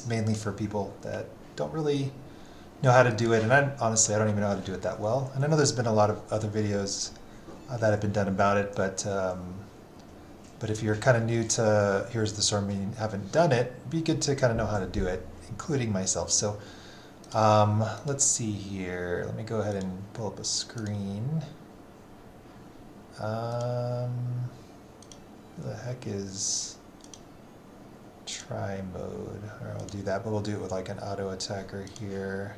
is mainly for people that don't really know how to do it, and honestly I don't even know how to do it that well. And I know there's been a lot of other videos that have been done about it, but if you're kind of new to Here's the Storm and you haven't done it, it'd be good to kind of know how to do it, including myself. So let's see here. Let me go ahead and pull up a screen. Who the heck is try mode? All right, we'll do that, but we'll do it with like an auto attacker here.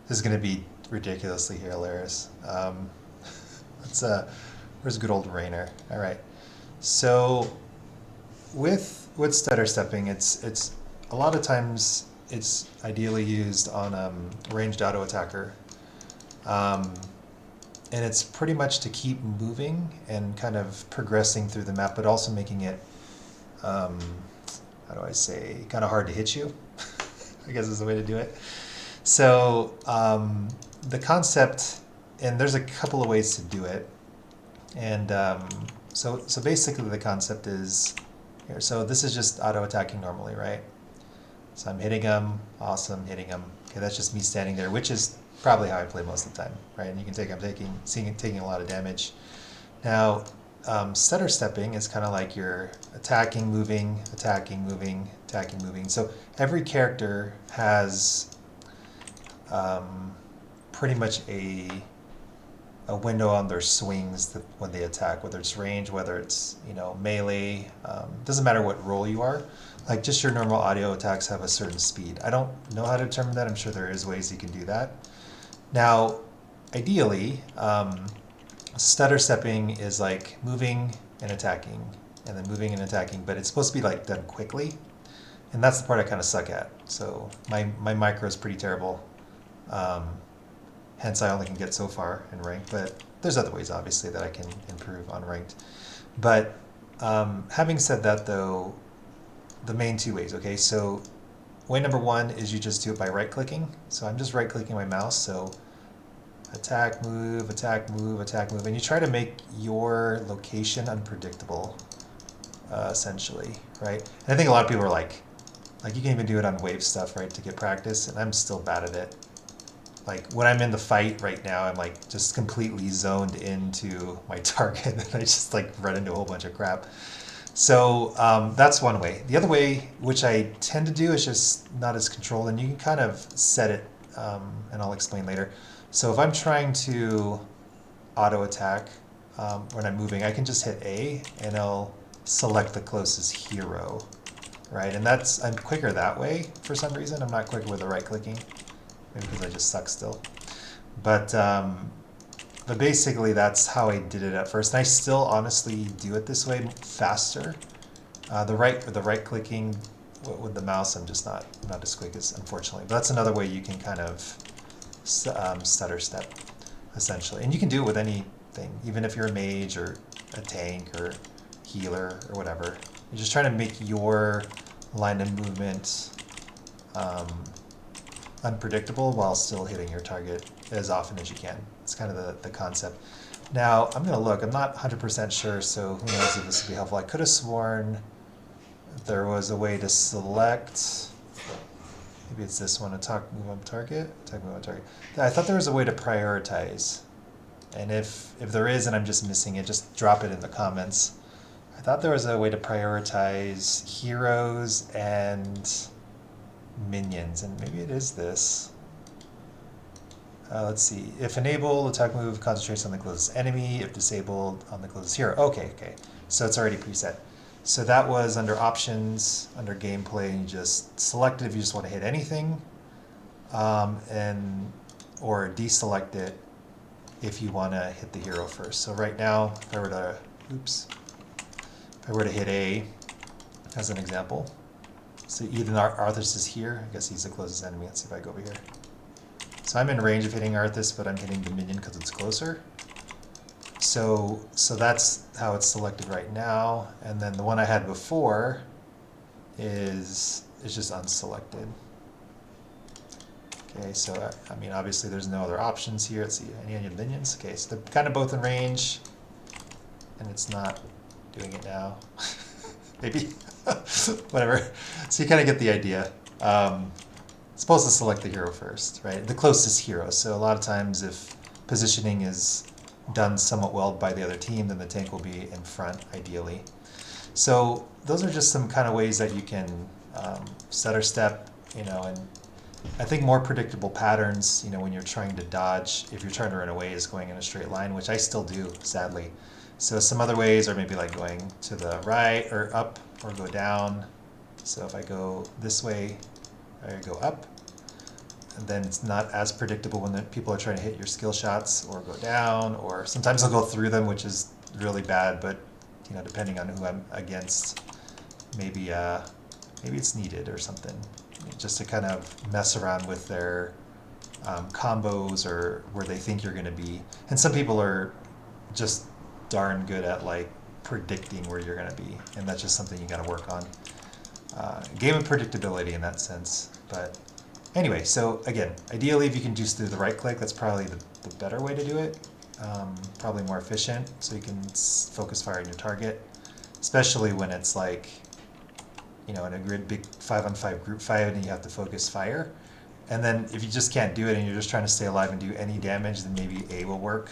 This is going to be ridiculously hilarious. Where's good old Rainer? All right. So with stutter stepping, it's a lot of times it's ideally used on ranged auto attacker, and it's pretty much to keep moving and kind of progressing through the map, but also making it how do I say, kind of hard to hit you. I guess is the way to do it. So the concept, and there's a couple of ways to do it, and so basically the concept is here. So this is just auto attacking normally, right? So I'm hitting them, awesome, hitting them. Okay, that's just me standing there, which is probably how I play most of the time, right? And you can take, taking a lot of damage. Now, stutter stepping is kind of like you're attacking, moving, attacking, moving, attacking, moving. So every character has pretty much a window on their swings that when they attack, whether it's range, whether it's melee, doesn't matter what role you are. Like just your normal audio attacks have a certain speed. I don't know how to determine that. I'm sure there is ways you can do that. Now, ideally, stutter stepping is like moving and attacking, and then moving and attacking, but it's supposed to be like done quickly, and that's the part I kind of suck at. So my micro is pretty terrible. Hence, I only can get so far in ranked, but there's other ways, obviously, that I can improve on ranked. But having said that, though, the main two ways, okay? So way number one is you just do it by right-clicking. So I'm just right-clicking my mouse, so attack, move, attack, move, attack, move. And you try to make your location unpredictable, essentially, right? And I think a lot of people are like you can even do it on wave stuff, right, to get practice, and I'm still bad at it. Like when I'm in the fight right now, I'm like just completely zoned into my target and I just like run into a whole bunch of crap. So that's one way. The other way, which I tend to do, is just not as controlled, and you can kind of set it, and I'll explain later. So if I'm trying to auto attack when I'm moving, I can just hit A and I'll select the closest hero, right? And I'm quicker that way for some reason. I'm not quicker with the right clicking. Maybe because I just suck still. But basically that's how I did it at first. And I still honestly do it this way faster. The right clicking with the mouse, I'm just not as quick as, unfortunately. But that's another way you can kind of stutter step, essentially. And you can do it with anything, even if you're a mage or a tank or healer or whatever. You're just trying to make your line of movement unpredictable while still hitting your target as often as you can. It's kind of the concept. Now, I'm going to look. I'm not 100% sure, so who knows if this will be helpful. I could have sworn there was a way to select, maybe it's this one, attack, move on target, attack, move on target. I thought there was a way to prioritize, and if there is and I'm just missing it, just drop it in the comments. I thought there was a way to prioritize heroes and minions, and maybe it is this. Let's see. If enabled, attack move concentrates on the closest enemy. If disabled, on the closest hero. Okay. So it's already preset. So that was under options, under gameplay, and you just select it if you just want to hit anything, or deselect it if you want to hit the hero first. So right now, if I were to hit A as an example, so even Arthas is here. I guess he's the closest enemy. Let's see if I go over here. So I'm in range of hitting Arthas, but I'm hitting the minion because it's closer. So that's how it's selected right now. And then the one I had before is just unselected. Okay, so I mean, obviously there's no other options here. Let's see, any minions? Okay, so they're kind of both in range, and it's not doing it now. Maybe. Whatever. So you kind of get the idea. supposed to select the hero first, right? The closest hero. So a lot of times if positioning is done somewhat well by the other team, then the tank will be in front, ideally. So those are just some kind of ways that you can stutter step, and I think more predictable patterns, when you're trying to dodge, if you're trying to run away, is going in a straight line, which I still do, sadly. So some other ways are maybe like going to the right or up or go down. So if I go this way, I go up, and then it's not as predictable when the people are trying to hit your skill shots, or go down, or sometimes I'll go through them, which is really bad, but depending on who I'm against, maybe it's needed or something, just to kind of mess around with their combos or where they think you're going to be. And some people are just darn good at like predicting where you're going to be, and that's just something you got to work on. Game of predictability in that sense. But anyway, so again, ideally if you can just do the right click, that's probably the better way to do it. Probably more efficient, so you can focus fire on your target, especially when it's like, in a big 5-on-5 group fight and you have to focus fire. And then if you just can't do it and you're just trying to stay alive and do any damage, then maybe A will work.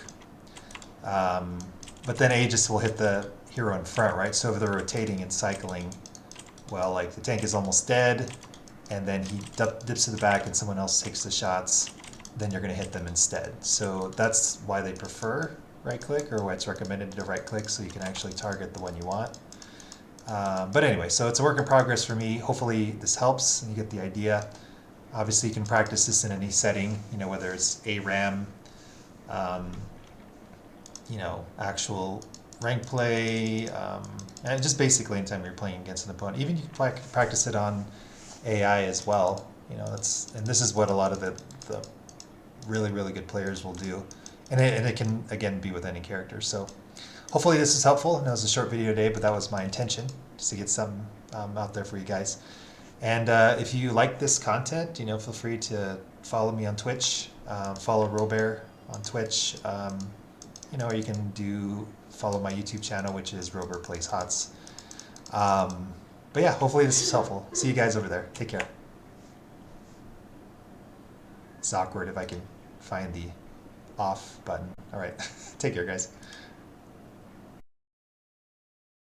But then A just will hit the hero in front, right? So if they're rotating and cycling, well, like the tank is almost dead, and then he dips to the back and someone else takes the shots, then you're going to hit them instead. So that's why they prefer right click, or why it's recommended to right click, so you can actually target the one you want. But anyway, so it's a work in progress for me. Hopefully this helps and you get the idea. Obviously you can practice this in any setting, whether it's ARAM, actual rank play, and just basically anytime you're playing against an opponent. Even you can practice it on AI as well. And this is what a lot of the really, really good players will do. And it can, again, be with any character. So hopefully this is helpful. I know it was a short video today, but that was my intention, just to get something out there for you guys. And if you like this content, feel free to follow me on Twitch, follow Robert on Twitch, or you can follow my YouTube channel, which is Robert Plays HOTS. But yeah, hopefully this is helpful. See you guys over there. Take care. It's awkward if I can find the off button. All right, take care, guys.